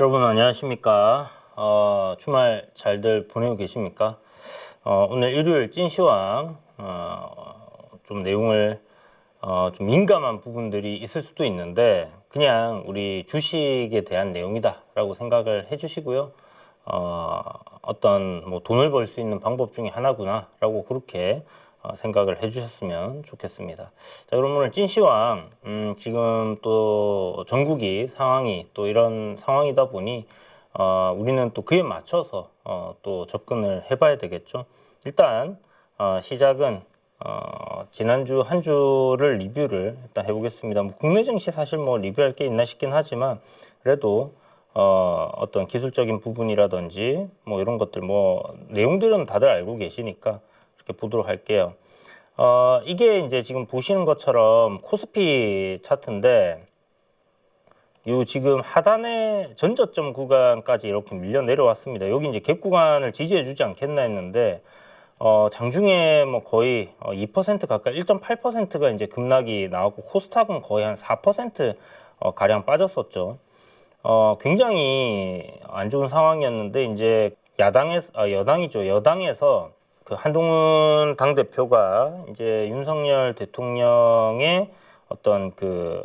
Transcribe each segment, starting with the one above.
여러분 안녕하십니까? 주말 잘들 보내고 계십니까? 오늘 일요일 찐시황 좀 내용을 좀 민감한 부분들이 있을 수도 있는데 그냥 우리 주식에 대한 내용이다 라고 생각을 해주시고요. 어떤 뭐 돈을 벌 수 있는 방법 중에 하나구나 라고 그렇게 생각을 해주셨으면 좋겠습니다. 자, 그럼 오늘 찐시황 지금 또 전국이 상황이 또 이런 상황이다 보니 우리는 또 그에 맞춰서 또 접근을 해봐야 되겠죠. 일단 시작은 지난주 한 주를 리뷰를 일단 해보겠습니다. 뭐 국내 증시 사실 뭐 리뷰할 게 있나 싶긴 하지만 그래도 어떤 기술적인 부분이라든지 뭐 이런 것들 뭐 내용들은 다들 알고 계시니까 이렇게 보도록 할게요. 이게 이제 지금 보시는 것처럼 코스피 차트인데 요 지금 하단의 전저점 구간까지 이렇게 밀려 내려왔습니다. 여기 이제 갭 구간을 지지해주지 않겠나 했는데 장중에 뭐 거의 2% 가까이 1.8%가 이제 급락이 나왔고 코스닥은 거의 한 4% 가량 빠졌었죠. 굉장히 안 좋은 상황이었는데 이제 여당에서 그 한동훈 당대표가 이제 윤석열 대통령의 어떤 그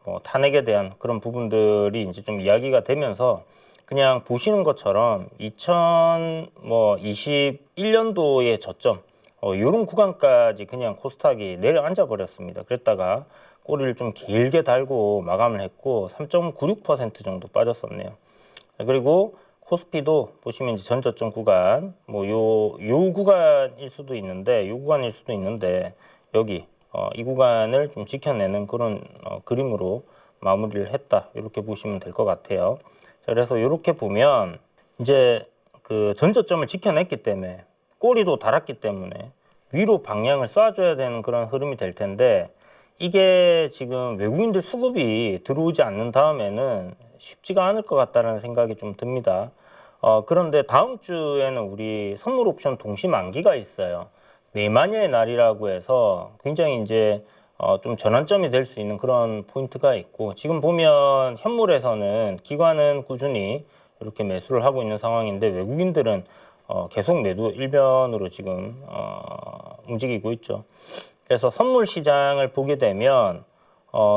뭐 탄핵에 대한 그런 부분들이 이제 좀 이야기가 되면서 그냥 보시는 것처럼 2021년도의 저점 이런 구간까지 그냥 코스닥이 내려앉아 버렸습니다. 그랬다가 꼬리를 좀 길게 달고 마감을 했고 3.96% 정도 빠졌었네요. 그리고 코스피도 보시면 이제 전저점 구간 요 구간일 수도 있는데 여기 이 구간을 좀 지켜내는 그런 그림으로 마무리를 했다 이렇게 보시면 될 것 같아요. 자, 그래서 이렇게 보면 이제 그 전저점을 지켜냈기 때문에 꼬리도 달았기 때문에 위로 방향을 쏴줘야 되는 그런 흐름이 될 텐데 이게 지금 외국인들 수급이 들어오지 않는 다음에는 쉽지가 않을 것 같다는 생각이 좀 듭니다. 그런데 다음 주에는 우리 선물 옵션 동시 만기가 있어요. 내만여의 날이라고 해서 굉장히 이제 좀 전환점이 될 수 있는 그런 포인트가 있고 지금 보면 현물에서는 기관은 꾸준히 이렇게 매수를 하고 있는 상황인데 외국인들은 계속 매도 일변으로 지금 움직이고 있죠. 그래서 선물 시장을 보게 되면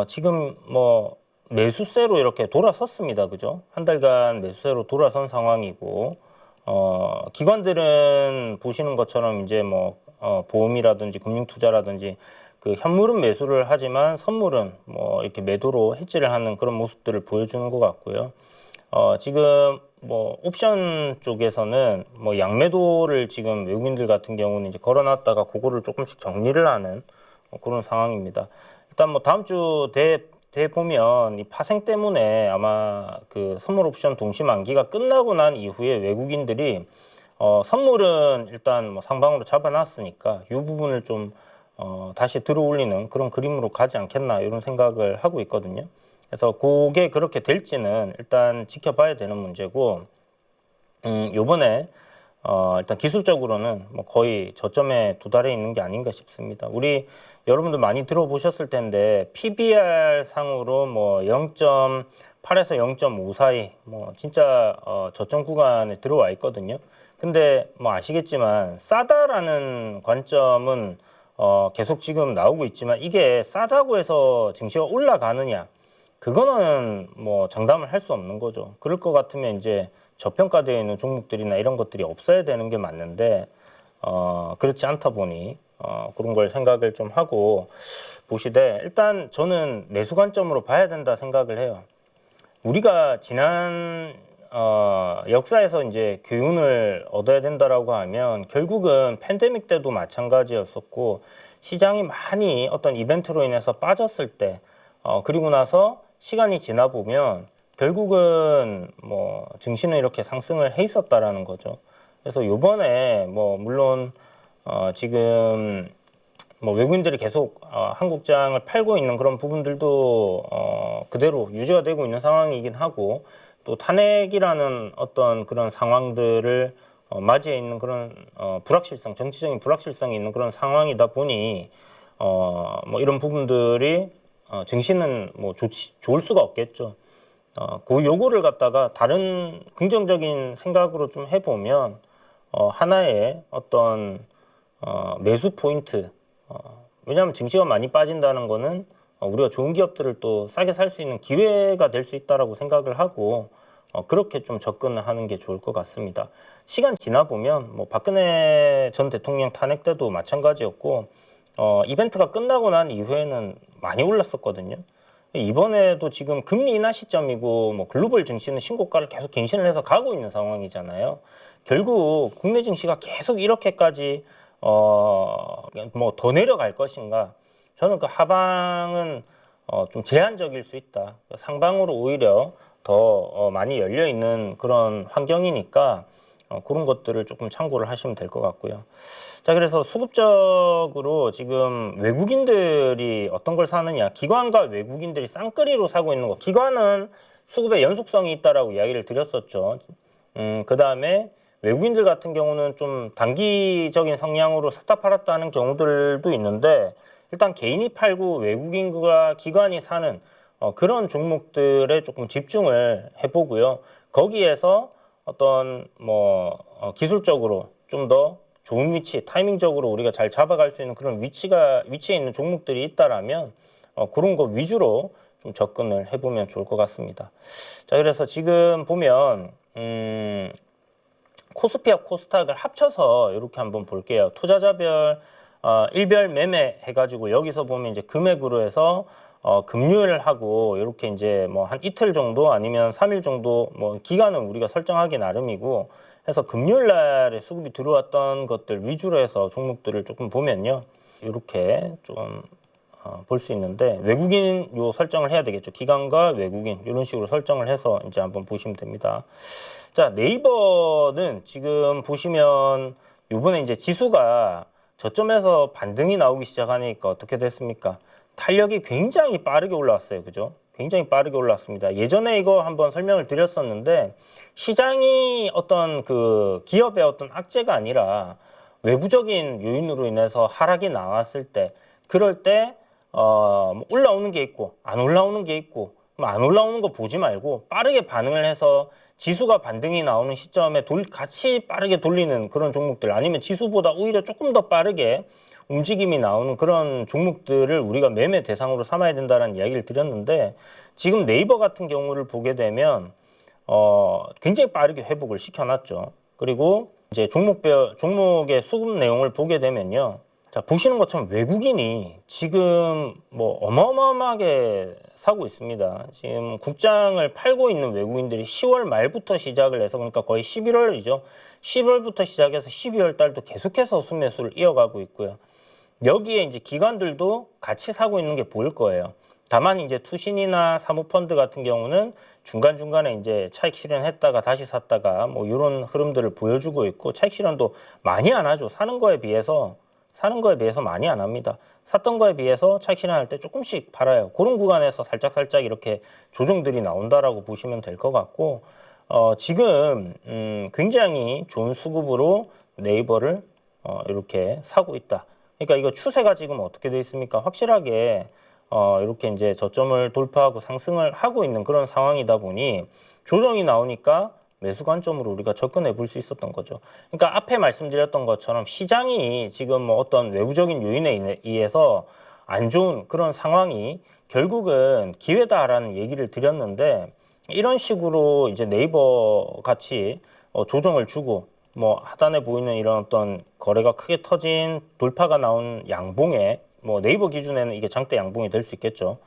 지금 뭐 매수세로 이렇게 돌아섰습니다. 그죠? 한 달간 매수세로 돌아선 상황이고 기관들은 보시는 것처럼 이제 뭐 보험이라든지 금융투자라든지 그 현물은 매수를 하지만 선물은 뭐 이렇게 매도로 해지를 하는 그런 모습들을 보여주는 것 같고요. 지금 뭐 옵션 쪽에서는 뭐 양매도를 지금 외국인들 같은 경우는 이제 걸어놨다가 그거를 조금씩 정리를 하는 그런 상황입니다. 일단 뭐 다음 주 대 보면 이 파생 때문에 아마 그 선물 옵션 동시 만기가 끝나고 난 이후에 외국인들이 선물은 일단 뭐 상방으로 잡아놨으니까 이 부분을 좀 다시 들어올리는 그런 그림으로 가지 않겠나 이런 생각을 하고 있거든요. 그래서 그게 그렇게 될지는 일단 지켜봐야 되는 문제고 요번에 일단 기술적으로는 뭐 거의 저점에 도달해 있는 게 아닌가 싶습니다. 우리 여러분들 많이 들어보셨을 텐데 PBR 상으로 뭐 0.8에서 0.5 사이 뭐 진짜 저점 구간에 들어와 있거든요. 근데 뭐 아시겠지만 싸다라는 관점은 계속 지금 나오고 있지만 이게 싸다고 해서 증시가 올라가느냐 그거는 뭐 장담을 할 수 없는 거죠. 그럴 것 같으면 이제 저평가되어 있는 종목들이나 이런 것들이 없어야 되는 게 맞는데 그렇지 않다 보니 그런 걸 생각을 좀 하고 보시되 일단 저는 매수 관점으로 봐야 된다 생각을 해요. 우리가 지난 역사에서 이제 교훈을 얻어야 된다라고 하면 결국은 팬데믹 때도 마찬가지였었고 시장이 많이 어떤 이벤트로 인해서 빠졌을 때 그리고 나서 시간이 지나 보면 결국은 뭐 증시는 이렇게 상승을 해 있었다라는 거죠. 그래서 요번에 뭐 물론 지금 뭐 외국인들이 계속 한국장을 팔고 있는 그런 부분들도 그대로 유지가 되고 있는 상황이긴 하고 또 탄핵이라는 어떤 그런 상황들을 맞이해 있는 그런 불확실성, 정치적인 불확실성이 있는 그런 상황이다 보니 뭐 이런 부분들이 증시는 뭐 좋을 수가 없겠죠. 그 요구를 갖다가 다른 긍정적인 생각으로 좀 해보면 하나의 어떤 매수 포인트, 왜냐하면 증시가 많이 빠진다는 거는 우리가 좋은 기업들을 또 싸게 살 수 있는 기회가 될 수 있다라고 생각을 하고 그렇게 좀 접근을 하는 게 좋을 것 같습니다. 시간 지나 보면 뭐 박근혜 전 대통령 탄핵 때도 마찬가지였고 이벤트가 끝나고 난 이후에는 많이 올랐었거든요. 이번에도 지금 금리 인하 시점이고 뭐 글로벌 증시는 신고가를 계속 갱신을 해서 가고 있는 상황이잖아요. 결국 국내 증시가 계속 이렇게까지 뭐 더 내려갈 것인가? 저는 그 하방은 좀 제한적일 수 있다. 상방으로 오히려 더 많이 열려 있는 그런 환경이니까 그런 것들을 조금 참고를 하시면 될 것 같고요. 자, 그래서 수급적으로 지금 외국인들이 어떤 걸 사느냐, 기관과 외국인들이 쌍끌이로 사고 있는 거. 기관은 수급의 연속성이 있다라고 이야기를 드렸었죠. 그 다음에 외국인들 같은 경우는 좀 단기적인 성향으로 샀다 팔았다 하는 경우들도 있는데, 일단 개인이 팔고 외국인과 기관이 사는 그런 종목들에 조금 집중을 해보고요. 거기에서 어떤 뭐 기술적으로 좀 더 좋은 위치, 타이밍적으로 우리가 잘 잡아갈 수 있는 그런 위치에 있는 종목들이 있다라면 그런 거 위주로 좀 접근을 해보면 좋을 것 같습니다. 자, 그래서 지금 보면 코스피와 코스닥을 합쳐서 이렇게 한번 볼게요. 투자자별 일별 매매 해가지고 여기서 보면 이제 금액으로 해서 금요일하고 이렇게 이제 뭐 한 이틀 정도 아니면 3일 정도 뭐 기간은 우리가 설정하기 나름이고 해서 금요일 날에 수급이 들어왔던 것들 위주로 해서 종목들을 조금 보면요. 이렇게 좀 볼 수 있는데 외국인 요 설정을 해야 되겠죠. 기관과 외국인 이런 식으로 설정을 해서 이제 한번 보시면 됩니다. 자, 네이버는 지금 보시면 요번에 이제 지수가 저점에서 반등이 나오기 시작하니까 어떻게 됐습니까? 탄력이 굉장히 빠르게 올라왔어요. 그죠? 굉장히 빠르게 올라왔습니다. 예전에 이거 한번 설명을 드렸었는데 시장이 어떤 그 기업의 어떤 악재가 아니라 외부적인 요인으로 인해서 하락이 나왔을 때 그럴 때 올라오는 게 있고 안 올라오는 게 있고 안 올라오는 거 보지 말고 빠르게 반응을 해서 지수가 반등이 나오는 시점에 같이 빠르게 돌리는 그런 종목들 아니면 지수보다 오히려 조금 더 빠르게 움직임이 나오는 그런 종목들을 우리가 매매 대상으로 삼아야 된다는 이야기를 드렸는데 지금 네이버 같은 경우를 보게 되면 굉장히 빠르게 회복을 시켜놨죠. 그리고 이제 종목의 수급 내용을 보게 되면요. 자, 보시는 것처럼 외국인이 지금 뭐 어마어마하게 사고 있습니다. 지금 국장을 팔고 있는 외국인들이 10월 말부터 시작을 해서 그러니까 거의 11월이죠. 10월부터 시작해서 12월 달도 계속해서 순매수를 이어가고 있고요. 여기에 이제 기관들도 같이 사고 있는 게 보일 거예요. 다만 이제 투신이나 사모펀드 같은 경우는 중간중간에 이제 차익 실현했다가 다시 샀다가 뭐 이런 흐름들을 보여주고 있고 차익 실현도 많이 안 하죠. 사는 거에 비해서 많이 안 합니다. 샀던 거에 비해서 차익 실현할 때 조금씩 팔아요. 그런 구간에서 살짝 이렇게 조정들이 나온다라고 보시면 될 것 같고 지금 굉장히 좋은 수급으로 네이버를 이렇게 사고 있다. 그러니까 이거 추세가 지금 어떻게 돼 있습니까? 확실하게 이렇게 이제 저점을 돌파하고 상승을 하고 있는 그런 상황이다 보니 조정이 나오니까 매수 관점으로 우리가 접근해 볼 수 있었던 거죠. 그러니까 앞에 말씀드렸던 것처럼 시장이 지금 뭐 어떤 외부적인 요인에 의해서 안 좋은 그런 상황이 결국은 기회다라는 얘기를 드렸는데 이런 식으로 이제 네이버 같이 조정을 주고 뭐 하단에 보이는 이런 어떤 거래가 크게 터진 돌파가 나온 양봉에 뭐 네이버 기준에는 이게 장대 양봉이 될 수 있겠죠.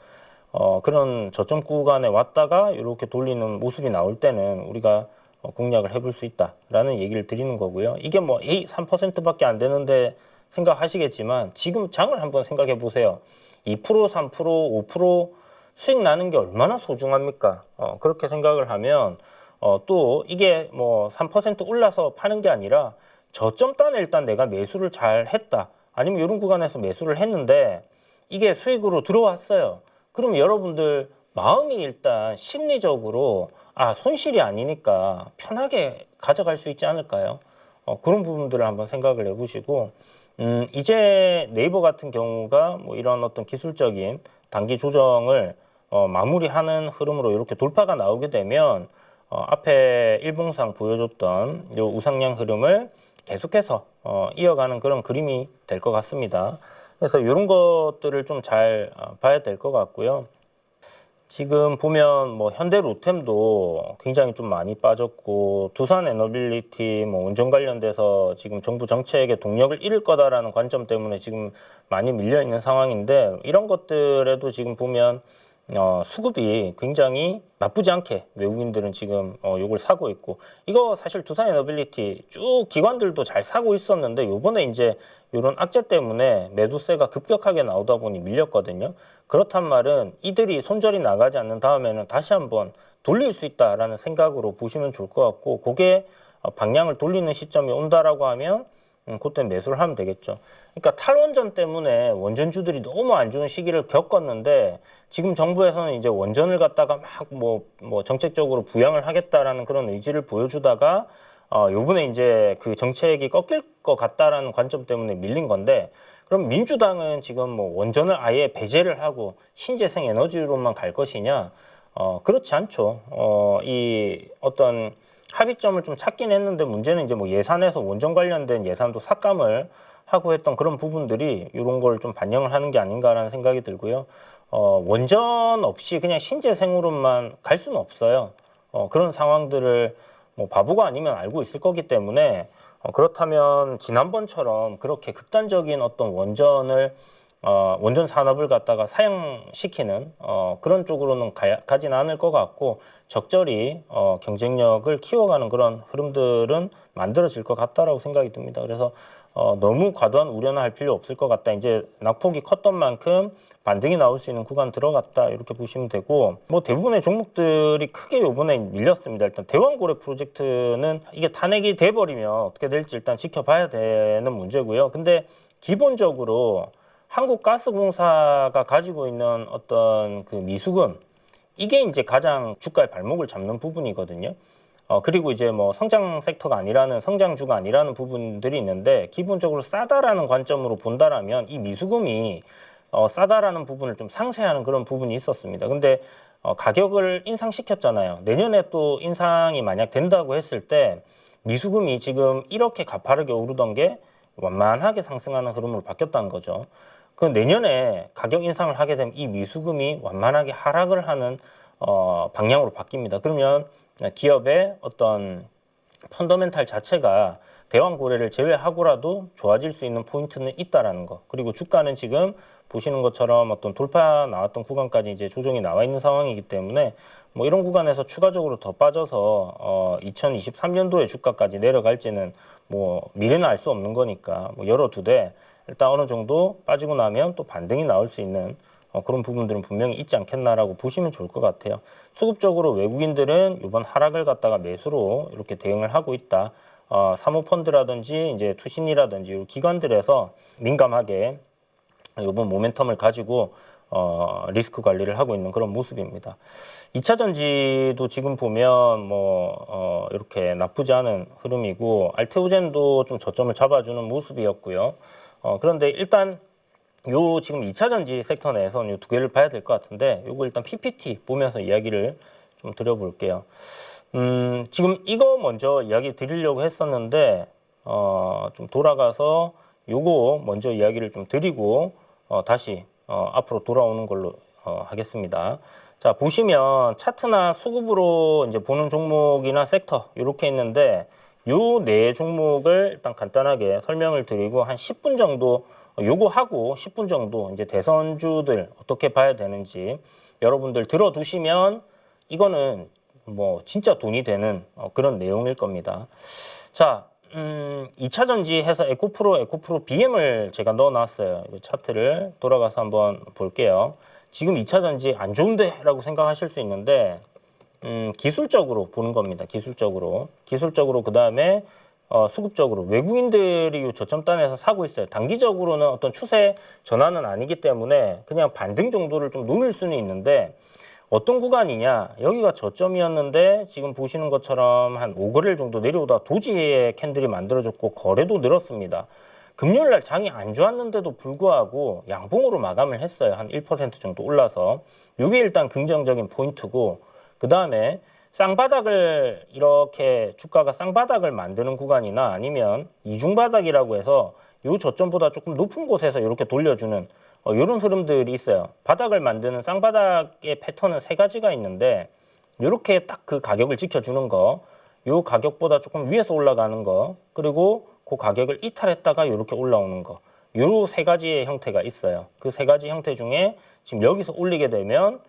그런 저점 구간에 왔다가 이렇게 돌리는 모습이 나올 때는 우리가 공략을 해볼 수 있다라는 얘기를 드리는 거고요. 이게 뭐 3%밖에 안 되는데 생각하시겠지만 지금 장을 한번 생각해 보세요. 2%, 3%, 5% 수익 나는 게 얼마나 소중합니까? 그렇게 생각을 하면 또 이게 뭐 3% 올라서 파는 게 아니라 저점단에 일단 내가 매수를 잘 했다. 아니면 이런 구간에서 매수를 했는데 이게 수익으로 들어왔어요. 그럼 여러분들 마음이 일단 심리적으로 손실이 아니니까 편하게 가져갈 수 있지 않을까요? 그런 부분들을 한번 생각을 해보시고 이제 네이버 같은 경우가 뭐 이런 어떤 기술적인 단기 조정을 마무리하는 흐름으로 이렇게 돌파가 나오게 되면 앞에 일봉상 보여줬던 요 우상향 흐름을 계속해서 이어가는 그런 그림이 될 것 같습니다. 그래서 이런 것들을 좀 잘 봐야 될 것 같고요. 지금 보면 뭐 현대 로템도 굉장히 좀 많이 빠졌고, 두산 에너빌리티 뭐 운전 관련돼서 지금 정부 정책의 동력을 잃을 거다라는 관점 때문에 지금 많이 밀려 있는 상황인데, 이런 것들에도 지금 보면 수급이 굉장히 나쁘지 않게 외국인들은 지금 요걸 사고 있고, 이거 사실 두산 에너빌리티 쭉 기관들도 잘 사고 있었는데 요번에 이제 이런 악재 때문에 매도세가 급격하게 나오다 보니 밀렸거든요. 그렇단 말은 이들이 손절이 나가지 않는 다음에는 다시 한번 돌릴 수 있다라는 생각으로 보시면 좋을 것 같고, 그게 방향을 돌리는 시점이 온다라고 하면 그때 매수를 하면 되겠죠. 그러니까 탈원전 때문에 원전주들이 너무 안 좋은 시기를 겪었는데, 지금 정부에서는 이제 원전을 갖다가 막 뭐 정책적으로 부양을 하겠다라는 그런 의지를 보여주다가 요번에 이제 그 정책이 꺾일 것 같다라는 관점 때문에 밀린 건데, 그럼 민주당은 지금 뭐 원전을 아예 배제를 하고 신재생 에너지로만 갈 것이냐? 그렇지 않죠. 이 어떤 합의점을 좀 찾긴 했는데, 문제는 이제 뭐 예산에서 원전 관련된 예산도 삭감을 하고 했던 그런 부분들이 이런 걸 좀 반영을 하는 게 아닌가라는 생각이 들고요. 원전 없이 그냥 신재생으로만 갈 수는 없어요. 그런 상황들을 뭐 바보가 아니면 알고 있을 거기 때문에, 그렇다면 지난번처럼 그렇게 극단적인 어떤 원전 산업을 갖다가 사양시키는 그런 쪽으로는 가진 않을 것 같고, 적절히 경쟁력을 키워가는 그런 흐름들은 만들어질 것 같다라고 생각이 듭니다. 그래서 너무 과도한 우려는 할 필요 없을 것 같다. 이제 낙폭이 컸던 만큼 반등이 나올 수 있는 구간 들어갔다, 이렇게 보시면 되고, 뭐 대부분의 종목들이 크게 요번에 밀렸습니다. 일단 대왕고래 프로젝트는 이게 탄핵이 돼버리면 어떻게 될지 일단 지켜봐야 되는 문제고요. 근데 기본적으로 한국가스공사가 가지고 있는 어떤 그 미수금, 이게 이제 가장 주가의 발목을 잡는 부분이거든요. 그리고 이제 뭐 성장 섹터가 아니라는, 성장주가 아니라는 부분들이 있는데, 기본적으로 싸다라는 관점으로 본다라면 이 미수금이 싸다라는 부분을 좀 상쇄하는 그런 부분이 있었습니다. 근데 가격을 인상시켰잖아요. 내년에 또 인상이 만약 된다고 했을 때 미수금이 지금 이렇게 가파르게 오르던 게 완만하게 상승하는 흐름으로 바뀌었다는 거죠. 그 내년에 가격 인상을 하게 되면 이 미수금이 완만하게 하락을 하는 방향으로 바뀝니다. 그러면 기업의 어떤 펀더멘탈 자체가 대왕고래를 제외하고라도 좋아질 수 있는 포인트는 있다라는 거. 그리고 주가는 지금 보시는 것처럼 어떤 돌파 나왔던 구간까지 이제 조정이 나와 있는 상황이기 때문에, 뭐 이런 구간에서 추가적으로 더 빠져서 2023년도에 주가까지 내려갈지는 뭐 미래는 알 수 없는 거니까 뭐 열어두되, 일단 어느 정도 빠지고 나면 또 반등이 나올 수 있는 그런 부분들은 분명히 있지 않겠나라고 보시면 좋을 것 같아요. 수급적으로 외국인들은 이번 하락을 갖다가 매수로 이렇게 대응을 하고 있다. 사모펀드라든지 이제 투신이라든지 기관들에서 민감하게 이번 모멘텀을 가지고 리스크 관리를 하고 있는 그런 모습입니다. 2차 전지도 지금 보면 뭐 이렇게 나쁘지 않은 흐름이고, 알테오젠도 좀 저점을 잡아주는 모습이었고요. 그런데 일단 요 지금 2차 전지 섹터 내에서는 요 두 개를 봐야 될 것 같은데, 요거 일단 PPT 보면서 이야기를 좀 드려볼게요. 지금 이거 먼저 이야기 드리려고 했었는데, 좀 돌아가서 요거 먼저 이야기를 좀 드리고 다시 앞으로 돌아오는 걸로 하겠습니다. 자, 보시면 차트나 수급으로 이제 보는 종목이나 섹터 이렇게 있는데, 요 네 종목을 일단 간단하게 설명을 드리고 한 10분 정도 요거 하고 10분 정도 이제 대선주들 어떻게 봐야 되는지 여러분들 들어두시면 이거는 뭐 진짜 돈이 되는 그런 내용일 겁니다. 자, 2차 전지 해서 에코프로 BM을 제가 넣어놨어요. 이 차트를 돌아가서 한번 볼게요. 지금 2차 전지 안 좋은데 라고 생각하실 수 있는데, 기술적으로 보는 겁니다. 기술적으로 그 다음에 수급적으로 외국인들이 이 저점단에서 사고 있어요. 단기적으로는 어떤 추세 전환은 아니기 때문에 그냥 반등 정도를 좀 노릴 수는 있는데, 어떤 구간이냐, 여기가 저점이었는데 지금 보시는 것처럼 한 5거래일 정도 내려오다 도지의 캔들이 만들어졌고 거래도 늘었습니다. 금요일 날 장이 안 좋았는데도 불구하고 양봉으로 마감을 했어요. 한 1% 정도 올라서. 이게 일단 긍정적인 포인트고, 그 다음에 쌍바닥을 이렇게 주가가 쌍바닥을 만드는 구간이나 아니면 이중바닥이라고 해서 요 저점보다 조금 높은 곳에서 이렇게 돌려주는 이런 흐름들이 있어요. 바닥을 만드는 쌍바닥의 패턴은 세 가지가 있는데 이렇게 딱 그 가격을 지켜주는 거, 요 가격보다 조금 위에서 올라가는 거, 그리고 그 가격을 이탈했다가 이렇게 올라오는 거, 요 세 가지의 형태가 있어요. 그 세 가지 형태 중에 지금 여기서 올리게 되면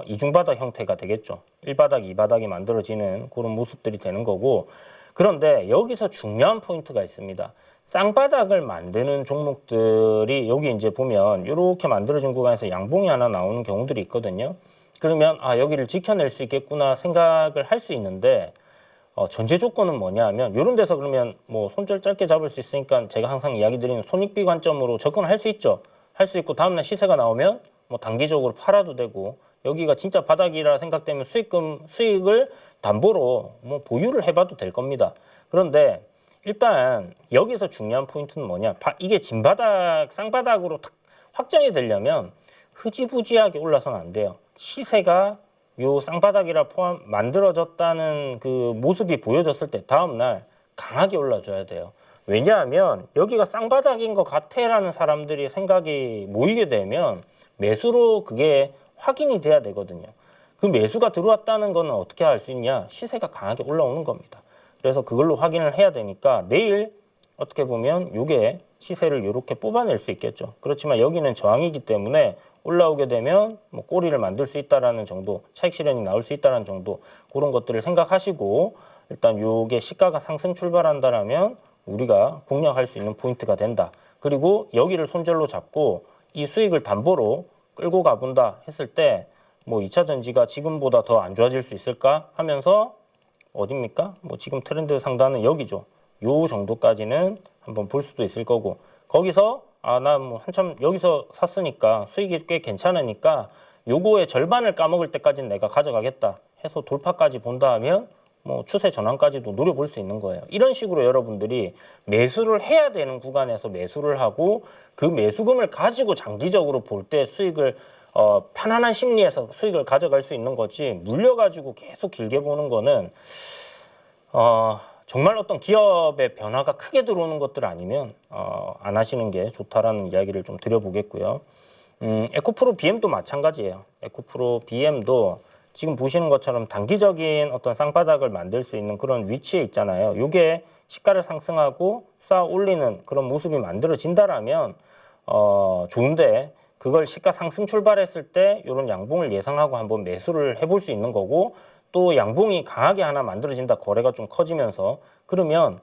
이중바닥 형태가 되겠죠. 1바닥, 2바닥이 만들어지는 그런 모습들이 되는 거고, 그런데 여기서 중요한 포인트가 있습니다. 쌍바닥을 만드는 종목들이 여기 이제 보면 이렇게 만들어진 구간에서 양봉이 하나 나오는 경우들이 있거든요. 그러면 아, 여기를 지켜낼 수 있겠구나 생각을 할 수 있는데 전제 조건은 뭐냐 하면 이런 데서 그러면 뭐 손절 짧게 잡을 수 있으니까 제가 항상 이야기 드리는 손익비 관점으로 접근할 수 있죠. 할 수 있고 다음날 시세가 나오면 뭐 단기적으로 팔아도 되고, 여기가 진짜 바닥이라 생각되면 수익을 담보로 뭐 보유를 해봐도 될 겁니다. 그런데 일단 여기서 중요한 포인트는 뭐냐, 이게 진바닥, 쌍바닥으로 탁 확정이 되려면 흐지부지하게 올라서는 안 돼요. 시세가 요 쌍바닥이라 만들어졌다는 그 모습이 보여졌을 때 다음날 강하게 올라줘야 돼요. 왜냐하면 여기가 쌍바닥인 것 같아라는 사람들이 생각이 모이게 되면 매수로 그게 확인이 돼야 되거든요. 그 매수가 들어왔다는 거는 어떻게 알 수 있냐? 시세가 강하게 올라오는 겁니다. 그래서 그걸로 확인을 해야 되니까 내일 어떻게 보면 요게 시세를 이렇게 뽑아낼 수 있겠죠. 그렇지만 여기는 저항이기 때문에 올라오게 되면 뭐 꼬리를 만들 수 있다라는 정도, 차익 실현이 나올 수 있다라는 정도, 그런 것들을 생각하시고 일단 요게 시가가 상승 출발한다라면 우리가 공략할 수 있는 포인트가 된다. 그리고 여기를 손절로 잡고 이 수익을 담보로 끌고 가본다 했을 때 뭐 2차 전지가 지금보다 더 안 좋아질 수 있을까 하면서 어딥니까? 뭐 지금 트렌드 상단은 여기죠. 요 정도까지는 한번 볼 수도 있을 거고, 거기서 아, 나 뭐 한참 여기서 샀으니까 수익이 꽤 괜찮으니까 요거의 절반을 까먹을 때까지는 내가 가져가겠다 해서 돌파까지 본다 하면 뭐 추세 전환까지도 노려볼 수 있는 거예요. 이런 식으로 여러분들이 매수를 해야 되는 구간에서 매수를 하고 그 매수금을 가지고 장기적으로 볼 때 수익을 편안한 심리에서 수익을 가져갈 수 있는 거지, 물려가지고 계속 길게 보는 거는 정말 어떤 기업의 변화가 크게 들어오는 것들 아니면 안 하시는 게 좋다라는 이야기를 좀 드려보겠고요. 에코프로 BM도 마찬가지예요. 에코프로 BM도 지금 보시는 것처럼 단기적인 어떤 쌍바닥을 만들 수 있는 그런 위치에 있잖아요. 요게 시가를 상승하고 쌓아 올리는 그런 모습이 만들어진다라면 좋은데, 그걸 시가 상승 출발했을 때 이런 양봉을 예상하고 한번 매수를 해볼 수 있는 거고, 또 양봉이 강하게 하나 만들어진다, 거래가 좀 커지면서, 그러면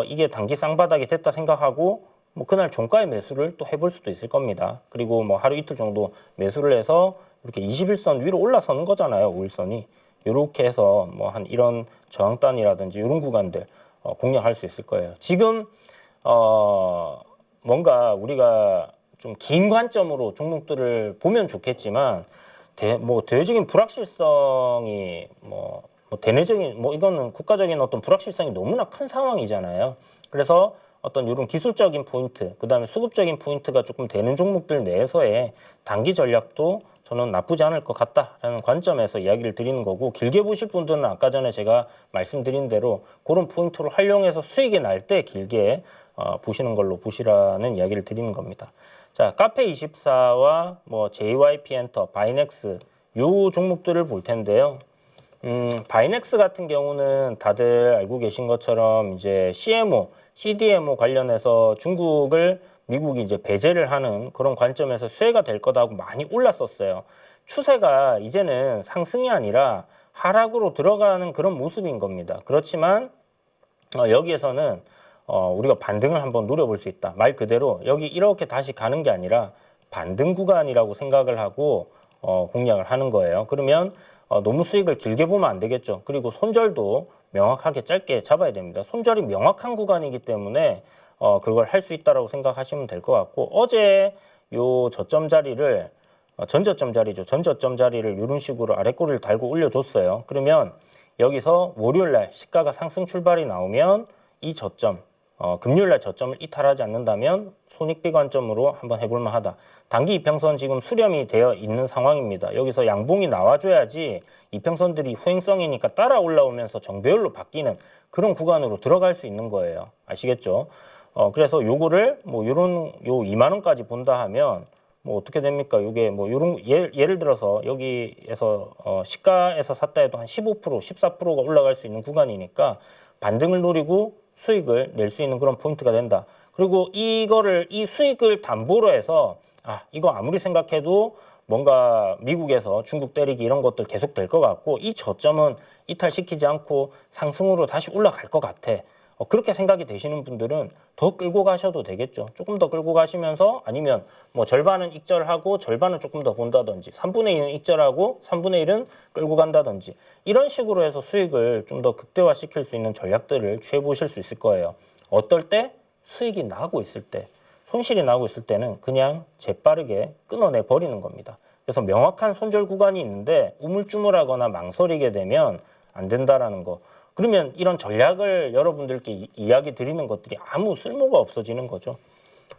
이게 단기 쌍바닥이 됐다 생각하고 뭐 그날 종가의 매수를 또 해볼 수도 있을 겁니다. 그리고 뭐 하루 이틀 정도 매수를 해서 이렇게 21선 위로 올라서는 거잖아요. 5일선이 이렇게 해서 뭐 한 이런 저항단이라든지 이런 구간들 공략할 수 있을 거예요. 지금 뭔가 우리가 좀 긴 관점으로 종목들을 보면 좋겠지만 대외적인 불확실성이 대내적인 이거는 국가적인 어떤 불확실성이 너무나 큰 상황이잖아요. 그래서 어떤 이런 기술적인 포인트, 그 다음에 수급적인 포인트가 조금 되는 종목들 내에서의 단기 전략도 저는 나쁘지 않을 것 같다라는 관점에서 이야기를 드리는 거고, 길게 보실 분들은 아까 전에 제가 말씀드린 대로 그런 포인트로 활용해서 수익이 날 때 길게 보시는 걸로 보시라는 이야기를 드리는 겁니다. 자, 카페24와 뭐 JYP 엔터, 바이넥스 요 종목들을 볼 텐데요. 바이넥스 같은 경우는 다들 알고 계신 것처럼 이제 CMO, CDMO 관련해서 미국이 이제 배제를 하는 그런 관점에서 수혜가 될 거다고 많이 올랐었어요. 추세가 이제는 상승이 아니라 하락으로 들어가는 그런 모습인 겁니다. 그렇지만 여기에서는 우리가 반등을 한번 노려볼 수 있다. 말 그대로 여기 이렇게 다시 가는 게 아니라 반등 구간이라고 생각을 하고 공략을 하는 거예요. 그러면 너무 수익을 길게 보면 안 되겠죠. 그리고 손절도 명확하게 짧게 잡아야 됩니다. 손절이 명확한 구간이기 때문에 그걸 할 수 있다라고 생각하시면 될 것 같고, 어제 요 저점 자리를 전저점 자리죠. 전저점 자리를 이런 식으로 아래꼬리를 달고 올려줬어요. 그러면 여기서 월요일날 시가가 상승 출발이 나오면 이 저점 금요일날 저점을 이탈하지 않는다면 손익비 관점으로 한번 해볼 만하다. 단기 이평선 지금 수렴이 되어 있는 상황입니다. 여기서 양봉이 나와줘야지 이평선들이 후행성이니까 따라 올라오면서 정배열로 바뀌는 그런 구간으로 들어갈 수 있는 거예요. 아시겠죠? 그래서 요거를 뭐 요런 요 2만 원까지 본다 하면 뭐 어떻게 됩니까? 요게 뭐 요런 예를 들어서 여기에서 시가에서 샀다 해도 한 15%, 14%가 올라갈 수 있는 구간이니까 반등을 노리고 수익을 낼 수 있는 그런 포인트가 된다. 그리고 이 수익을 담보로 해서 이거 아무리 생각해도 뭔가 미국에서 중국 때리기 이런 것들 계속 될 것 같고 이 저점은 이탈시키지 않고 상승으로 다시 올라갈 것 같아. 그렇게 생각이 되시는 분들은 더 끌고 가셔도 되겠죠. 조금 더 끌고 가시면서 아니면 뭐 절반은 익절하고 절반은 조금 더 본다든지 3분의 2는 익절하고 3분의 1은 끌고 간다든지 이런 식으로 해서 수익을 좀 더 극대화시킬 수 있는 전략들을 취해 보실 수 있을 거예요. 어떨 때? 수익이 나고 있을 때. 손실이 나고 있을 때는 그냥 재빠르게 끊어내 버리는 겁니다. 그래서 명확한 손절 구간이 있는데 우물쭈물하거나 망설이게 되면 안 된다라는 거. 그러면 이런 전략을 여러분들께 이야기 드리는 것들이 아무 쓸모가 없어지는 거죠.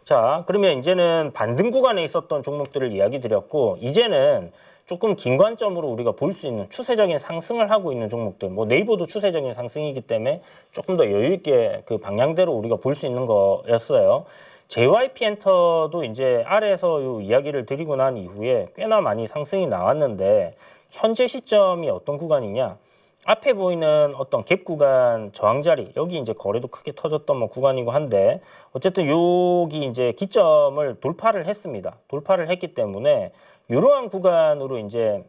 자, 그러면 이제는 반등 구간에 있었던 종목들을 이야기 드렸고 이제는 조금 긴 관점으로 우리가 볼 수 있는 추세적인 상승을 하고 있는 종목들, 뭐 네이버도 추세적인 상승이기 때문에 조금 더 여유 있게 그 방향대로 우리가 볼 수 있는 거였어요. JYP 엔터도 이제 아래에서 요 이야기를 드리고 난 이후에 꽤나 많이 상승이 나왔는데 현재 시점이 어떤 구간이냐? 앞에 보이는 어떤 갭 구간 저항 자리, 여기 이제 거래도 크게 터졌던 뭐 구간이고 한데 어쨌든 여기 이제 기점을 돌파를 했습니다. 돌파를 했기 때문에 이러한 구간으로 이제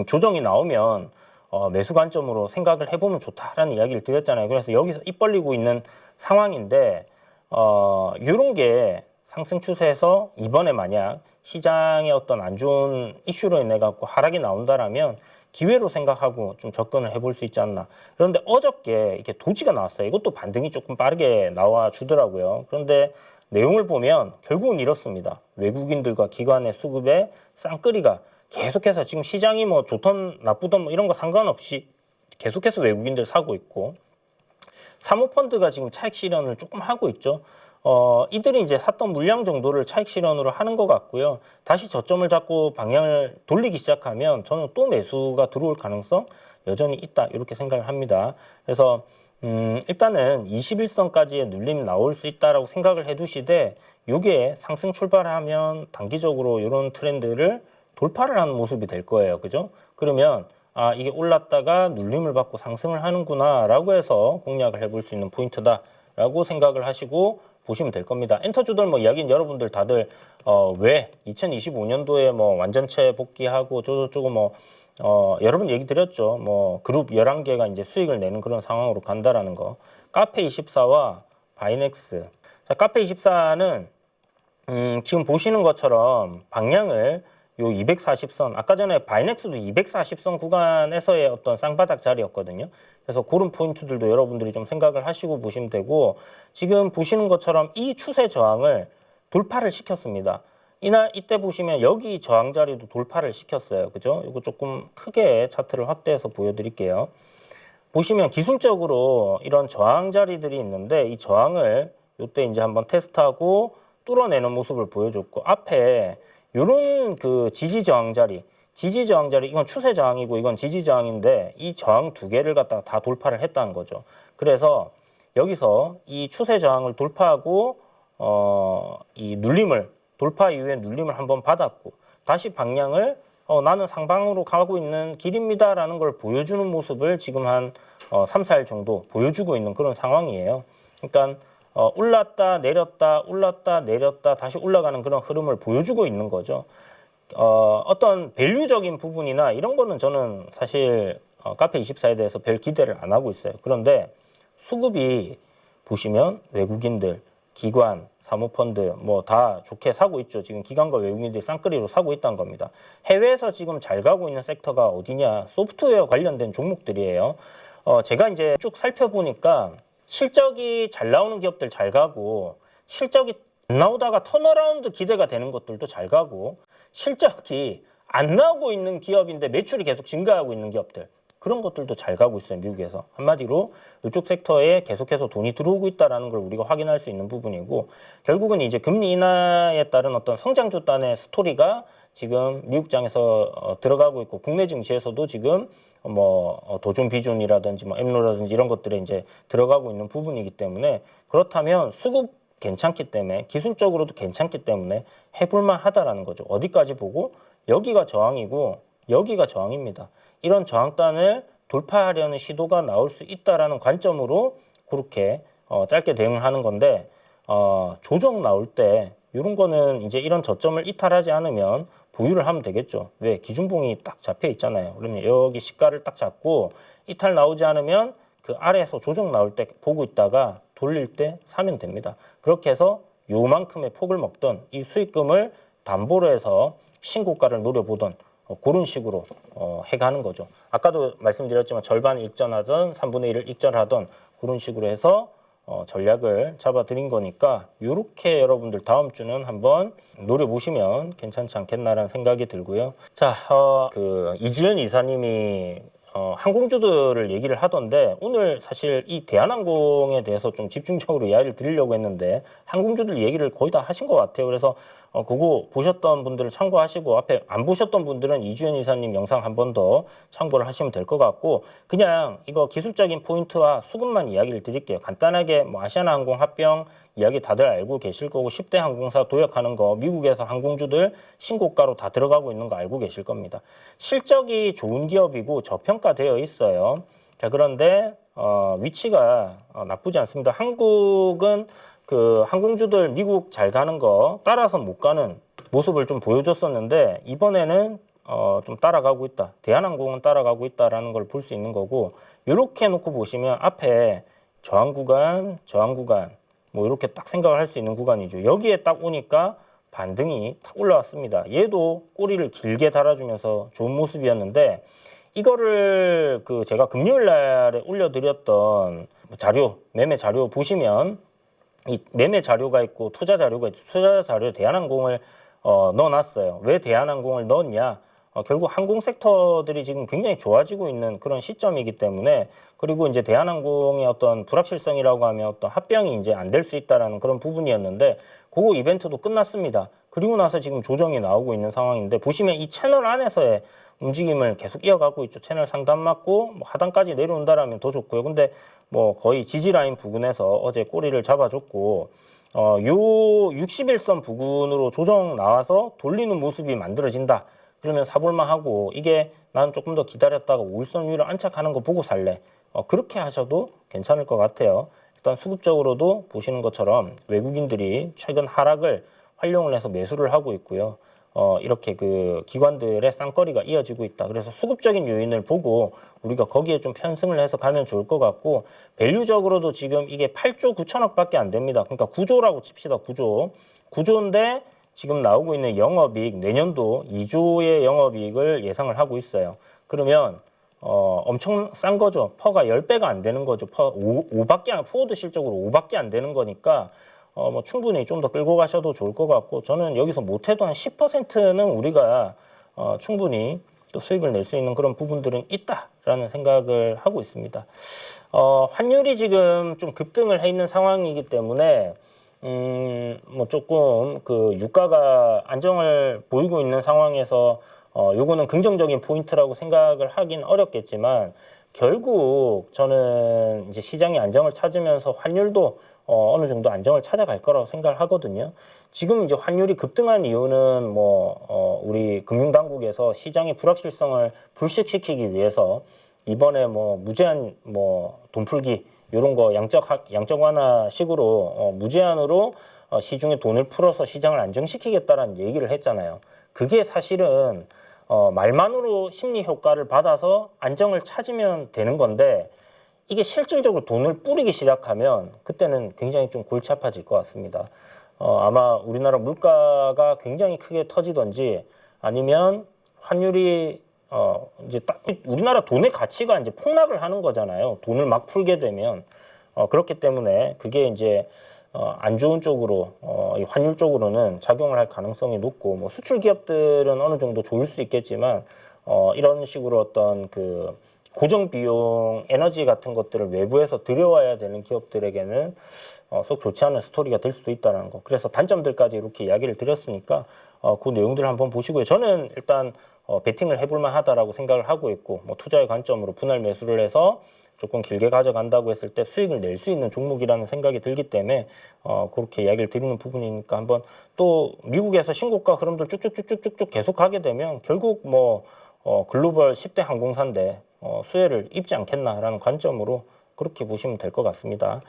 조정이 나오면 매수 관점으로 생각을 해보면 좋다라는 이야기를 드렸잖아요. 그래서 여기서 입 벌리고 있는 상황인데 이런 게 상승 추세에서 이번에 만약 시장의 어떤 안 좋은 이슈로 인해 갖고 하락이 나온다라면 기회로 생각하고 좀 접근을 해볼 수 있지 않나. 그런데 어저께 이렇게 도지가 나왔어요. 이것도 반등이 조금 빠르게 나와 주더라고요. 그런데 내용을 보면 결국은 이렇습니다. 외국인들과 기관의 수급의 쌍끌이가 계속해서 지금 시장이 뭐 좋던 나쁘던 뭐 이런 거 상관없이 계속해서 외국인들 사고 있고 사모펀드가 지금 차익 실현을 조금 하고 있죠. 이들이 이제 샀던 물량 정도를 차익 실현으로 하는 것 같고요. 다시 저점을 잡고 방향을 돌리기 시작하면 저는 또 매수가 들어올 가능성 여전히 있다 이렇게 생각을 합니다. 그래서 일단은 21선까지의 눌림 나올 수 있다라고 생각을 해두시되 요게 상승 출발하면 단기적으로 이런 트렌드를 돌파를 하는 모습이 될 거예요. 그죠? 그러면 이게 올랐다가 눌림을 받고 상승을 하는구나 라고 해서 공략을 해볼 수 있는 포인트다 라고 생각을 하시고 보시면 될 겁니다. 엔터주들 뭐 이야기는 여러분들 다들 왜 2025년도에 뭐 완전체 복귀하고 저저저거 뭐 여러분 얘기 드렸죠. 뭐 그룹 11개가 이제 수익을 내는 그런 상황으로 간다라는 거. 카페24와 바이넥스. 자, 카페24는 지금 보시는 것처럼 방향을 요 240선, 아까 전에 바이넥스도 240선 구간에서의 어떤 쌍바닥 자리였거든요. 그래서 그런 포인트들도 여러분들이 좀 생각을 하시고 보시면 되고 지금 보시는 것처럼 이 추세 저항을 돌파를 시켰습니다. 이때 보시면 여기 저항 자리도 돌파를 시켰어요. 그죠? 이거 조금 크게 차트를 확대해서 보여드릴게요. 보시면 기술적으로 이런 저항 자리들이 있는데 이 저항을 이때 이제 한번 테스트하고 뚫어내는 모습을 보여줬고 앞에 요런 그 지지 저항 자리 이건 추세 저항이고 이건 지지 저항인데 이 저항 두 개를 갖다가 다 돌파를 했다는 거죠. 그래서 여기서 이 추세 저항을 돌파하고 이 눌림을 돌파 이후에 눌림을 한번 받았고 다시 방향을 나는 상방으로 가고 있는 길입니다라는 걸 보여주는 모습을 지금 한 3, 4일 정도 보여주고 있는 그런 상황이에요. 그러니까 올랐다 내렸다 올랐다 내렸다 다시 올라가는 그런 흐름을 보여주고 있는 거죠. 어떤 밸류적인 부분이나 이런 거는 저는 사실 카페24에 대해서 별 기대를 안 하고 있어요. 그런데 수급이 보시면 외국인들, 기관, 사모펀드 뭐 다 좋게 사고 있죠. 지금 기관과 외국인들이 쌍끌이로 사고 있다는 겁니다. 해외에서 지금 잘 가고 있는 섹터가 어디냐? 소프트웨어 관련된 종목들이에요. 제가 이제 쭉 살펴보니까 실적이 잘 나오는 기업들 잘 가고 실적이 안 나오다가 턴어라운드 기대가 되는 것들도 잘 가고 실적이 안 나오고 있는 기업인데 매출이 계속 증가하고 있는 기업들 그런 것들도 잘 가고 있어요, 미국에서. 한마디로 이쪽 섹터에 계속해서 돈이 들어오고 있다는 걸 우리가 확인할 수 있는 부분이고, 결국은 이제 금리 인하에 따른 어떤 성장주 단의 스토리가 지금 미국장에서 들어가고 있고, 국내 증시에서도 지금 도존 비존이라든지 엠로라든지 이런 것들에 이제 들어가고 있는 부분이기 때문에, 그렇다면 수급 괜찮기 때문에, 기술적으로도 괜찮기 때문에 해볼만 하다라는 거죠. 어디까지 보고 여기가 저항이고 여기가 저항입니다. 이런 저항단을 돌파하려는 시도가 나올 수 있다라는 관점으로 그렇게 짧게 대응을 하는 건데, 조정 나올 때 이런 거는 이제 이런 저점을 이탈하지 않으면 보유를 하면 되겠죠. 왜? 기준봉이 딱 잡혀 있잖아요. 그러면 여기 시가를 딱 잡고 이탈 나오지 않으면 그 아래에서 조정 나올 때 보고 있다가 돌릴 때 사면 됩니다. 그렇게 해서 요만큼의 폭을 먹던 이 수익금을 담보로 해서 신고가를 노려보던 그런 식으로 해가는 거죠. 아까도 말씀드렸지만 절반 익전하던 3분의 1을 익절하던 그런 식으로 해서 전략을 잡아드린 거니까, 이렇게 여러분들 다음 주는 한번 노려보시면 괜찮지 않겠나라는 생각이 들고요. 자, 이주연 이사님이 항공주들을 얘기를 하던데, 오늘 사실 이 대한항공에 대해서 좀 집중적으로 이야기를 드리려고 했는데 항공주들 얘기를 거의 다 하신 것 같아요. 그래서 그거 보셨던 분들을 참고하시고, 앞에 안 보셨던 분들은 이주연 이사님 영상 한 번 더 참고를 하시면 될 것 같고, 그냥 이거 기술적인 포인트와 수급만 이야기를 드릴게요. 간단하게 아시아나항공 합병 이야기 다들 알고 계실 거고, 10대 항공사 도약하는 거 미국에서 항공주들 신고가로 다 들어가고 있는 거 알고 계실 겁니다. 실적이 좋은 기업이고 저평가되어 있어요. 자, 그런데 위치가 나쁘지 않습니다. 한국은 그 항공주들 미국 잘 가는 거 따라서 못 가는 모습을 좀 보여줬었는데, 이번에는 좀 따라가고 있다. 대한항공은 따라가고 있다라는 걸 볼 수 있는 거고, 이렇게 놓고 보시면 앞에 저항 구간 이렇게 딱 생각을 할 수 있는 구간이죠. 여기에 딱 오니까 반등이 탁 올라왔습니다. 얘도 꼬리를 길게 달아주면서 좋은 모습이었는데, 이거를 제가 금요일 날에 올려드렸던 자료, 매매 자료 보시면 이 매매 자료가 있고 투자 자료가 있고, 투자 자료에 대한항공을 넣어놨어요. 왜 대한항공을 넣었냐? 결국 항공 섹터들이 지금 굉장히 좋아지고 있는 그런 시점이기 때문에, 그리고 이제 대한항공의 어떤 불확실성이라고 하면 어떤 합병이 이제 안 될 수 있다라는 그런 부분이었는데, 그거 이벤트도 끝났습니다. 그리고 나서 지금 조정이 나오고 있는 상황인데, 보시면 이 채널 안에서의 움직임을 계속 이어가고 있죠. 채널 상단 맞고 하단까지 내려온다라면 더 좋고요. 근데 거의 지지라인 부근에서 어제 꼬리를 잡아줬고, 요 61선 부근으로 조정 나와서 돌리는 모습이 만들어진다. 그러면 사볼만 하고, 이게 나는 조금 더 기다렸다가 5일선 위로 안착하는 거 보고 살래. 그렇게 하셔도 괜찮을 것 같아요. 일단 수급적으로도 보시는 것처럼 외국인들이 최근 하락을 활용을 해서 매수를 하고 있고요. 이렇게 그 기관들의 쌍거리가 이어지고 있다. 그래서 수급적인 요인을 보고 우리가 거기에 좀 편승을 해서 가면 좋을 것 같고, 밸류적으로도 지금 이게 8조 9천억밖에 안 됩니다. 그러니까 9조라고 칩시다. 9조인데 지금 나오고 있는 영업이익, 내년도 2조의 영업이익을 예상을 하고 있어요. 그러면 엄청 싼 거죠. 퍼가 10배가 안 되는 거죠. 퍼 5밖에 포워드 실적으로 5밖에 안 되는 거니까 충분히 좀 더 끌고 가셔도 좋을 것 같고, 저는 여기서 못해도 한 10%는 우리가 충분히 또 수익을 낼 수 있는 그런 부분들은 있다라는 생각을 하고 있습니다. 환율이 지금 좀 급등을 해 있는 상황이기 때문에 조금 그 유가가 안정을 보이고 있는 상황에서 요거는 긍정적인 포인트라고 생각을 하긴 어렵겠지만, 결국 저는 이제 시장이 안정을 찾으면서 환율도 어느 정도 안정을 찾아갈 거라고 생각을 하거든요. 지금 이제 환율이 급등한 이유는 우리 금융당국에서 시장의 불확실성을 불식시키기 위해서 이번에 무제한 돈 풀기 이런 거 양적 완화식으로 무제한으로 시중에 돈을 풀어서 시장을 안정시키겠다라는 얘기를 했잖아요. 그게 사실은 말만으로 심리 효과를 받아서 안정을 찾으면 되는 건데, 이게 실질적으로 돈을 뿌리기 시작하면 그때는 굉장히 좀 골치 아파질 것 같습니다. 아마 우리나라 물가가 굉장히 크게 터지던지, 아니면 환율이 이제 딱 우리나라 돈의 가치가 이제 폭락을 하는 거잖아요. 돈을 막 풀게 되면. 그렇기 때문에 그게 이제 안 좋은 쪽으로 이 환율 쪽으로는 작용을 할 가능성이 높고, 수출 기업들은 어느 정도 좋을 수 있겠지만 이런 식으로 어떤 그 고정 비용 에너지 같은 것들을 외부에서 들여와야 되는 기업들에게는 속 좋지 않은 스토리가 될 수도 있다는 거. 그래서 단점들까지 이렇게 이야기를 드렸으니까 그 내용들을 한번 보시고요. 저는 일단 베팅을 해볼 만하다라고 생각을 하고 있고, 뭐 투자의 관점으로 분할 매수를 해서 조금 길게 가져간다고 했을 때 수익을 낼 수 있는 종목이라는 생각이 들기 때문에 그렇게 이야기를 드리는 부분이니까 한번 또 미국에서 신고가 흐름들 쭉쭉쭉쭉쭉 계속 가게 되면 결국 뭐 글로벌 10대 항공사인데 수혜를 입지 않겠나라는 관점으로 그렇게 보시면 될 것 같습니다.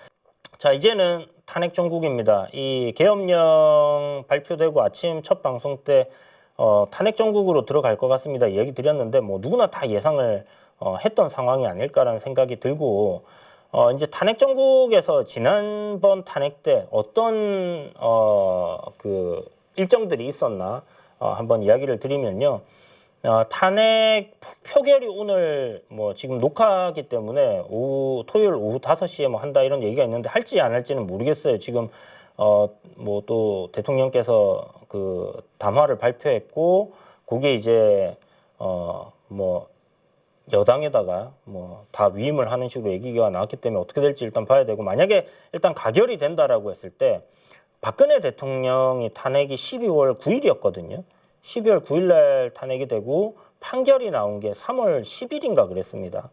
자, 이제는 탄핵 정국입니다. 이 계엄령 발표되고 아침 첫 방송 때 탄핵 정국으로 들어갈 것 같습니다. 이야기 드렸는데 뭐 누구나 다 예상을 했던 상황이 아닐까라는 생각이 들고 이제 탄핵 정국에서 지난번 탄핵 때 어떤 그 일정들이 있었나 한번 이야기를 드리면요. 탄핵 표결이 오늘 뭐 지금 녹화하기 때문에 토요일 오후 5시에 뭐 한다 이런 얘기가 있는데 할지 안 할지는 모르겠어요. 지금 뭐 또 대통령께서 그 담화를 발표했고 그게 이제 뭐 여당에다가 뭐 다 위임을 하는 식으로 얘기가 나왔기 때문에 어떻게 될지 일단 봐야 되고, 만약에 일단 가결이 된다라고 했을 때 박근혜 대통령이 탄핵이 12월 9일이었거든요. 12월 9일 날 탄핵이 되고 판결이 나온 게 3월 10일인가 그랬습니다.